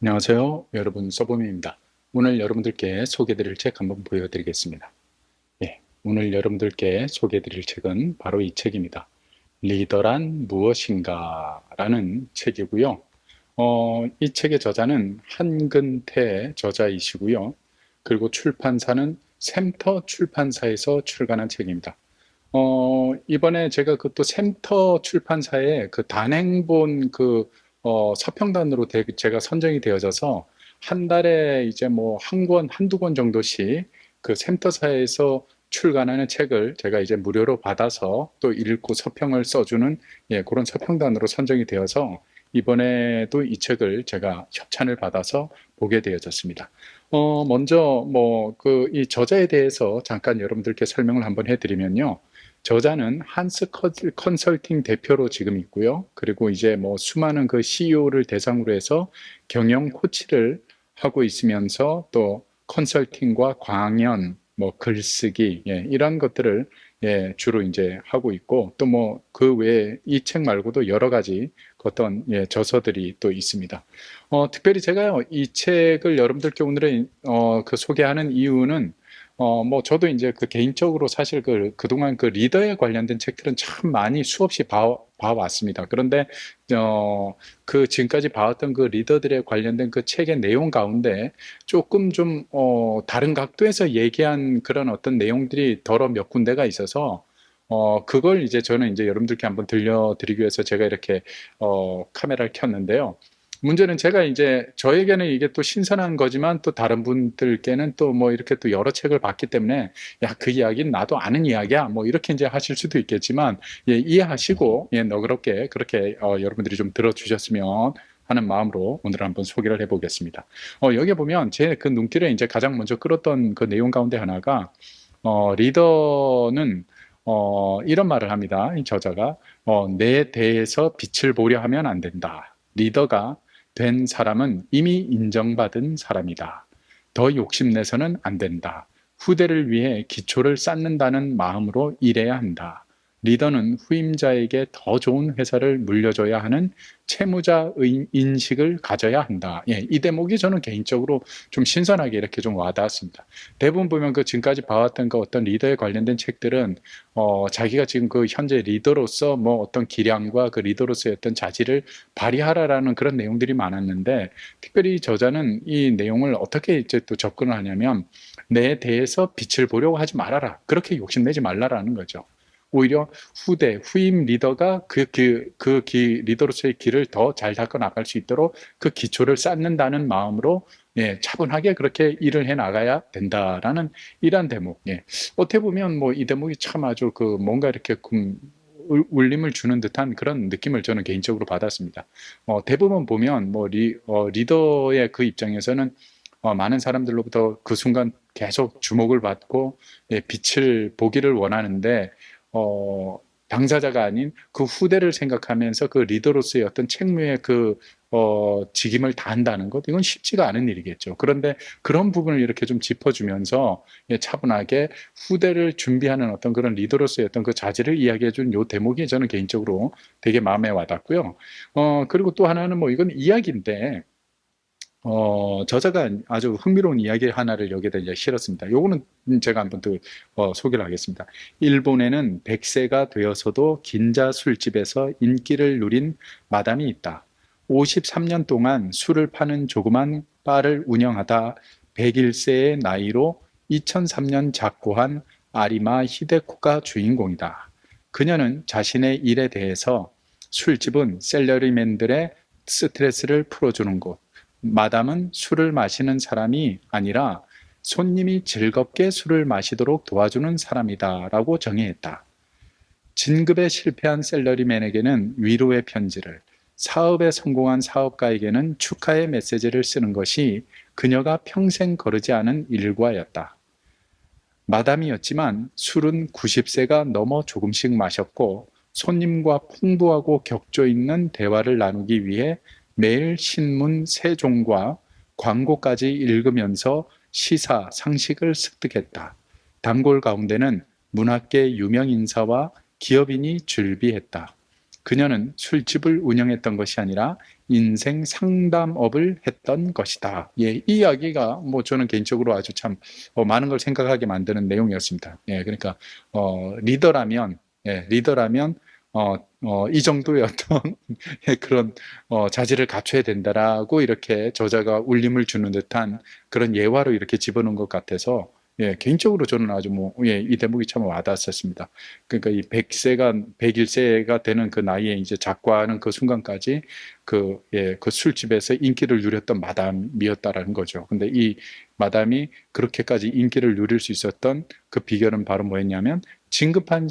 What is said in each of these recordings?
안녕하세요. 여러분 서범입니다. 오늘 여러분들께 소개드릴 책 한번 보여드리겠습니다. 오늘 여러분들께 소개드릴 책은 바로 이 책입니다. 리더란 무엇인가 라는 책이고요. 이 책의 저자는 한근태 저자이시고요. 그리고 출판사는 샘터 출판사에서 출간한 책입니다. 이번에 제가 그 또 샘터 출판사의 그 단행본 서평단으로 제가 선정이 되어져서 한 달에 이제 뭐 한 권, 한두 권 정도씩 그 샘터사에서 출간하는 책을 제가 이제 무료로 받아서 또 읽고 서평을 써주는 그런 서평단으로 선정이 되어서 이번에도 이 책을 제가 협찬을 받아서 보게 되어졌습니다. 먼저 이 저자에 대해서 잠깐 여러분들께 설명을 한번 해드리면요. 저자는 한스 컨설팅 대표로 지금 있고요. 그리고 이제 뭐 수많은 그 CEO를 대상으로 해서 경영 코치를 하고 있으면서 또 컨설팅과 강연, 뭐 글쓰기, 이런 것들을 주로 이제 하고 있고 또 뭐 그 외에 이 책 말고도 여러 가지 어떤 저서들이 또 있습니다. 특별히 제가요 이 책을 여러분들께 오늘은 소개하는 이유는 뭐 저도 이제 그 개인적으로 사실 그동안 그 리더에 관련된 책들은 참 많이 수없이 봐왔습니다. 그런데 그 지금까지 봐왔던 그 리더들에 관련된 그 책의 내용 가운데 조금 좀 다른 각도에서 얘기한 그런 어떤 내용들이 더러 몇 군데가 있어서 그걸 이제 저는 이제 여러분들께 한번 들려드리기 위해서 제가 이렇게 카메라를 켰는데요. 문제는 제가 이제 저에게는 이게 또 신선한 거지만 또 다른 분들께는 또 뭐 이렇게 또 여러 책을 봤기 때문에 야, 그 이야기는 나도 아는 이야기야. 뭐 이렇게 이제 하실 수도 있겠지만 이해하시고 너그럽게 그렇게 여러분들이 좀 들어주셨으면 하는 마음으로 오늘 한번 소개를 해보겠습니다. 여기 보면 제 그 눈길에 이제 가장 먼저 끌었던 그 내용 가운데 하나가 리더는 이런 말을 합니다. 이 저자가 내 대해서 빛을 보려 하면 안 된다. 리더가 된 사람은 이미 인정받은 사람이다. 더 욕심내서는 안 된다. 후대를 위해 기초를 쌓는다는 마음으로 일해야 한다. 리더는 후임자에게 더 좋은 회사를 물려줘야 하는 채무자 인식을 가져야 한다. 이 대목이 저는 개인적으로 좀 신선하게 이렇게 좀 와닿았습니다. 대부분 보면 그 지금까지 봐왔던 그 어떤 리더에 관련된 책들은 자기가 지금 그 현재 리더로서 뭐 어떤 기량과 그 리더로서의 어떤 자질을 발휘하라라는 그런 내용들이 많았는데 특별히 저자는 이 내용을 어떻게 이제 또 접근을 하냐면 내 대해서 빛을 보려고 하지 말아라. 그렇게 욕심내지 말라라는 거죠. 오히려 후임 리더가 리더로서의 길을 더 잘 닦아 나갈 수 있도록 그 기초를 쌓는다는 마음으로 차분하게 그렇게 일을 해 나가야 된다라는 이러한 대목. 어떻게 보면 뭐 이 대목이 참 아주 뭔가 이렇게 울림을 주는 듯한 그런 느낌을 저는 개인적으로 받았습니다. 대부분 보면 뭐 리더의 그 입장에서는 많은 사람들로부터 그 순간 계속 주목을 받고 빛을 보기를 원하는데 당사자가 아닌 그 후대를 생각하면서 그 리더로서의 어떤 책무의 직임을 다한다는 것, 이건 쉽지가 않은 일이겠죠. 그런데 그런 부분을 이렇게 좀 짚어주면서 차분하게 후대를 준비하는 어떤 그런 리더로서의 어떤 그 자질을 이야기해준 요 대목이 저는 개인적으로 되게 마음에 와닿고요. 그리고 또 하나는 뭐 이건 이야기인데, 저자가 아주 흥미로운 이야기 하나를 여기다 이제 실었습니다. 요거는 제가 한번 또 소개를 하겠습니다. 일본에는 100세가 되어서도 긴자 술집에서 인기를 누린 마담이 있다. 53년 동안 술을 파는 조그만 바를 운영하다 101세의 나이로 2003년 작고한 아리마 히데코가 주인공이다. 그녀는 자신의 일에 대해서 술집은 셀러리맨들의 스트레스를 풀어주는 곳, 마담은 술을 마시는 사람이 아니라 손님이 즐겁게 술을 마시도록 도와주는 사람이다 라고 정의했다. 진급에 실패한 셀러리맨에게는 위로의 편지를, 사업에 성공한 사업가에게는 축하의 메시지를 쓰는 것이 그녀가 평생 거르지 않은 일과였다. 마담이었지만 술은 90세가 넘어 조금씩 마셨고 손님과 풍부하고 격조 있는 대화를 나누기 위해 매일 신문 세 종과 광고까지 읽으면서 시사, 상식을 습득했다. 단골 가운데는 문학계 유명 인사와 기업인이 줄비했다. 그녀는 술집을 운영했던 것이 아니라 인생 상담업을 했던 것이다. 예, 이 이야기가 뭐 저는 개인적으로 아주 참 많은 걸 생각하게 만드는 내용이었습니다. 예, 그러니까 리더라면 리더라면 이 정도의 어떤 그런 자질을 갖춰야 된다라고 이렇게 저자가 울림을 주는 듯한 그런 예화로 이렇게 집어넣은 것 같아서 예, 개인적으로 저는 아주 이 대목이 참 와닿았었습니다. 그러니까 이 100세가, 101세가 되는 그 나이에 이제 작과하는 그 순간까지 그 술집에서 인기를 누렸던 마담이었다라는 거죠. 근데 이 마담이 그렇게까지 인기를 누릴 수 있었던 그 비결은 바로 뭐였냐면 진급에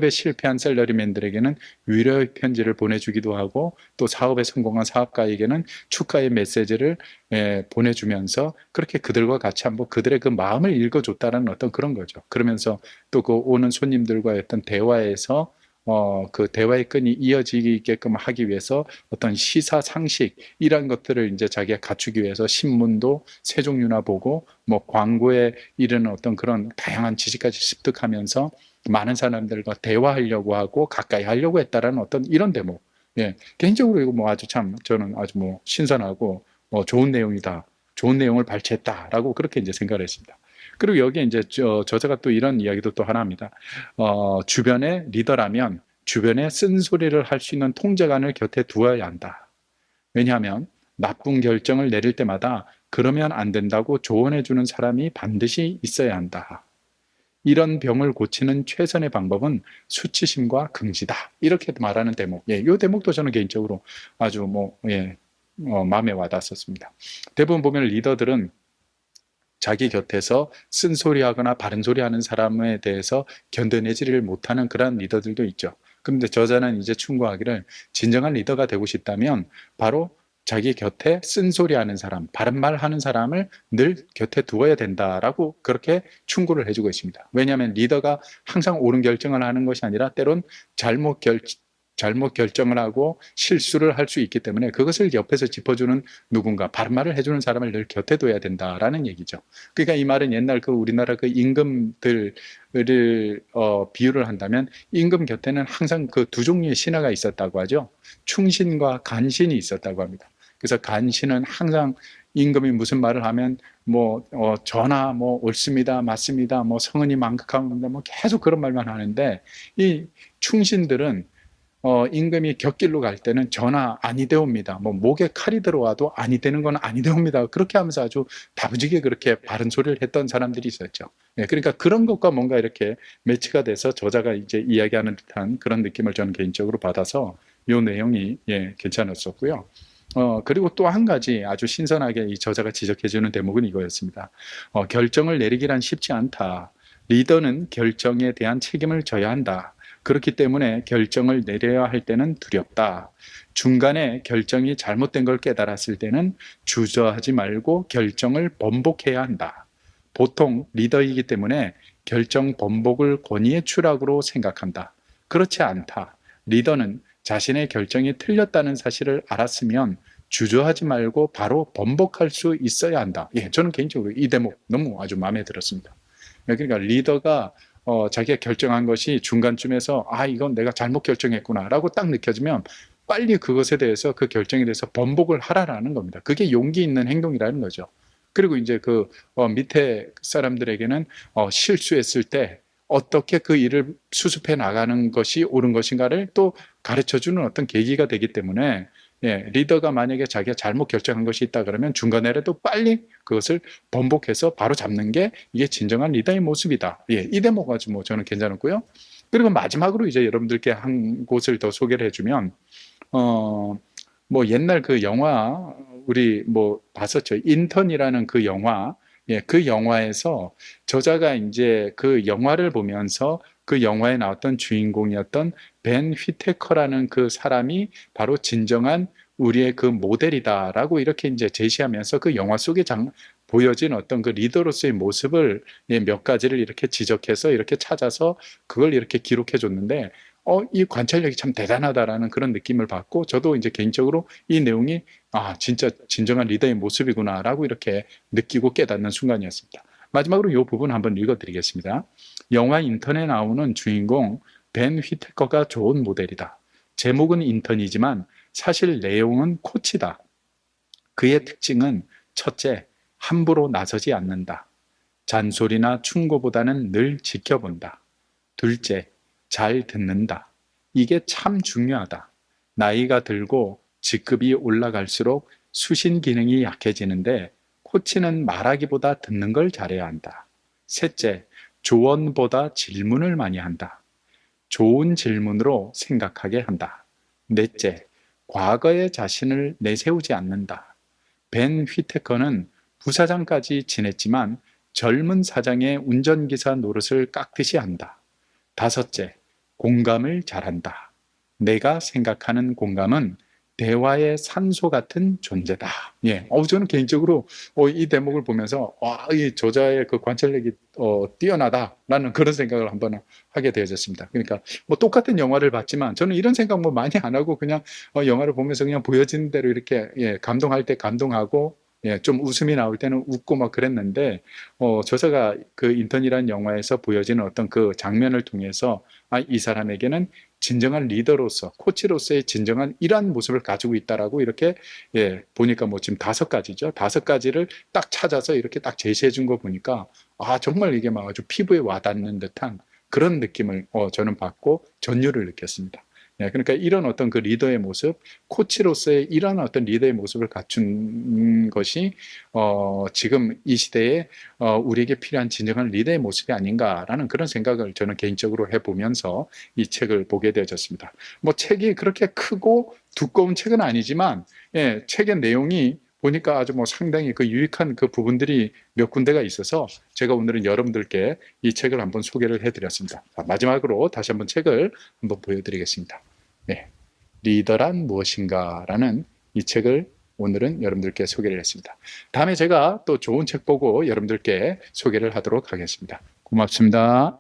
실패한 샐러리맨들에게는 위로의 편지를 보내주기도 하고 또 사업에 성공한 사업가에게는 축하의 메시지를 보내주면서 그렇게 그들과 같이 한번 그들의 그 마음을 읽어줬다는 어떤 그런 거죠. 그러면서 또 그 오는 손님들과의 어떤 대화에서 그 대화의 끈이 이어지게끔 하기 위해서 어떤 시사 상식 이런 것들을 이제 자기가 갖추기 위해서 신문도 세 종류나 보고 뭐 광고에 이르는 어떤 그런 다양한 지식까지 습득하면서 많은 사람들과 대화하려고 하고 가까이 하려고 했다라는 어떤 이런 대목. 예, 개인적으로 이거 뭐 아주 참 저는 아주 뭐 신선하고 좋은 내용이다. 좋은 내용을 발췌했다라고 그렇게 이제 생각을 했습니다. 그리고 여기에 이제 저자가 또 이런 이야기도 또 하나 합니다. 주변의 리더라면 주변에 쓴소리를 할 수 있는 통제관을 곁에 두어야 한다. 왜냐하면 나쁜 결정을 내릴 때마다 그러면 안 된다고 조언해주는 사람이 반드시 있어야 한다. 이런 병을 고치는 최선의 방법은 수치심과 긍지다. 이렇게 말하는 대목. 이 대목도 저는 개인적으로 아주 마음에 와닿았었습니다. 대부분 보면 리더들은 자기 곁에서 쓴소리하거나 바른 소리 하는 사람에 대해서 견뎌내지를 못하는 그런 리더들도 있죠. 그런데 저자는 이제 충고하기를 진정한 리더가 되고 싶다면 바로 자기 곁에 쓴소리 하는 사람, 바른 말 하는 사람을 늘 곁에 두어야 된다라고 그렇게 충고를 해주고 있습니다. 왜냐하면 리더가 항상 옳은 결정을 하는 것이 아니라 때론 잘못 결정을 하고 실수를 할 수 있기 때문에 그것을 옆에서 짚어주는 누군가 바른 말을 해주는 사람을 늘 곁에 둬야 된다라는 얘기죠. 그러니까 이 말은 옛날 그 우리나라 그 임금들을 비유를 한다면 임금 곁에는 항상 그 두 종류의 신하가 있었다고 하죠. 충신과 간신이 있었다고 합니다. 그래서 간신은 항상 임금이 무슨 말을 하면 전하 옳습니다, 맞습니다, 성은이 망극합니다, 계속 그런 말만 하는데 이 충신들은 임금이 곁길로 갈 때는 전하 아니되옵니다. 목에 칼이 들어와도 아니되는 건 아니되옵니다. 그렇게 하면서 아주 다부지게 그렇게 바른 소리를 했던 사람들이 있었죠. 그러니까 그런 것과 뭔가 이렇게 매치가 돼서 저자가 이제 이야기하는 듯한 그런 느낌을 저는 개인적으로 받아서 이 내용이 괜찮았었고요. 그리고 또 한 가지 아주 신선하게 이 저자가 지적해주는 대목은 이거였습니다. 결정을 내리기란 쉽지 않다. 리더는 결정에 대한 책임을 져야 한다. 그렇기 때문에 결정을 내려야 할 때는 두렵다. 중간에 결정이 잘못된 걸 깨달았을 때는 주저하지 말고 결정을 번복해야 한다. 보통 리더이기 때문에 결정 번복을 권위의 추락으로 생각한다. 그렇지 않다. 리더는 자신의 결정이 틀렸다는 사실을 알았으면 주저하지 말고 바로 번복할 수 있어야 한다. 저는 개인적으로 이 대목 너무 아주 마음에 들었습니다. 그러니까 리더가 자기가 결정한 것이 중간쯤에서 이건 내가 잘못 결정했구나 라고 딱 느껴지면 빨리 그것에 대해서 그 결정에 대해서 번복을 하라라는 겁니다. 그게 용기 있는 행동이라는 거죠. 그리고 이제 밑에 사람들에게는 실수했을 때 어떻게 그 일을 수습해 나가는 것이 옳은 것인가를 또 가르쳐주는 어떤 계기가 되기 때문에 리더가 만약에 자기가 잘못 결정한 것이 있다 그러면 중간에라도 빨리 그것을 번복해서 바로 잡는 게 이게 진정한 리더의 모습이다. 이 대목 아주 저는 괜찮았고요. 그리고 마지막으로 이제 여러분들께 한 곳을 더 소개를 해주면 옛날 그 영화 우리 봤었죠. 인턴이라는 그 영화. 그 영화에서 저자가 이제 그 영화를 보면서 그 영화에 나왔던 주인공이었던 벤 휘테커라는 그 사람이 바로 진정한 우리의 그 모델이다라고 이렇게 이제 제시하면서 그 영화 속에 보여진 어떤 그 리더로서의 모습을 몇 가지를 이렇게 지적해서 이렇게 찾아서 그걸 이렇게 기록해 줬는데 이 관찰력이 참 대단하다라는 그런 느낌을 받고 저도 이제 개인적으로 이 내용이 진짜 진정한 리더의 모습이구나라고 이렇게 느끼고 깨닫는 순간이었습니다. 마지막으로 이 부분 한번 읽어드리겠습니다. 영화 인턴에 나오는 주인공 벤 휘테커가 좋은 모델이다. 제목은 인턴이지만 사실 내용은 코치다. 그의 특징은 첫째, 함부로 나서지 않는다. 잔소리나 충고보다는 늘 지켜본다. 둘째, 잘 듣는다. 이게 참 중요하다. 나이가 들고 직급이 올라갈수록 수신 기능이 약해지는데 코치는 말하기보다 듣는 걸 잘해야 한다. 셋째, 조언보다 질문을 많이 한다. 좋은 질문으로 생각하게 한다. 넷째, 과거의 자신을 내세우지 않는다. 벤 휘테커는 부사장까지 지냈지만 젊은 사장의 운전기사 노릇을 깎듯이 한다. 다섯째, 공감을 잘한다. 내가 생각하는 공감은 대화의 산소 같은 존재다. 예, 저는 개인적으로 이 대목을 보면서 이 저자의 그 관찰력이 뛰어나다라는 그런 생각을 한번 하게 되어졌습니다. 그러니까 뭐 똑같은 영화를 봤지만 저는 이런 생각 뭐 많이 안 하고 그냥 영화를 보면서 그냥 보여지는 대로 이렇게 감동할 때 감동하고 좀 웃음이 나올 때는 웃고 막 그랬는데 저자가 그 인턴이라는 영화에서 보여지는 어떤 그 장면을 통해서 이 사람에게는 진정한 리더로서 코치로서의 진정한 이러한 모습을 가지고 있다라고 이렇게 보니까 뭐 지금 5가지죠. 5가지를 딱 찾아서 이렇게 딱 제시해 준 거 보니까 정말 이게 막 아주 피부에 와닿는 듯한 그런 느낌을 저는 받고 전율을 느꼈습니다. 그러니까 이런 어떤 그 리더의 모습, 코치로서의 이런 어떤 리더의 모습을 갖춘 것이 지금 이 시대에 우리에게 필요한 진정한 리더의 모습이 아닌가라는 그런 생각을 저는 개인적으로 해보면서 이 책을 보게 되어졌습니다. 뭐 책이 그렇게 크고 두꺼운 책은 아니지만 책의 내용이 보니까 아주 뭐 상당히 그 유익한 그 부분들이 몇 군데가 있어서 제가 오늘은 여러분들께 이 책을 한번 소개를 해드렸습니다. 자, 마지막으로 다시 한번 책을 한번 보여드리겠습니다. 리더란 무엇인가라는 이 책을 오늘은 여러분들께 소개를 했습니다. 다음에 제가 또 좋은 책 보고 여러분들께 소개를 하도록 하겠습니다. 고맙습니다.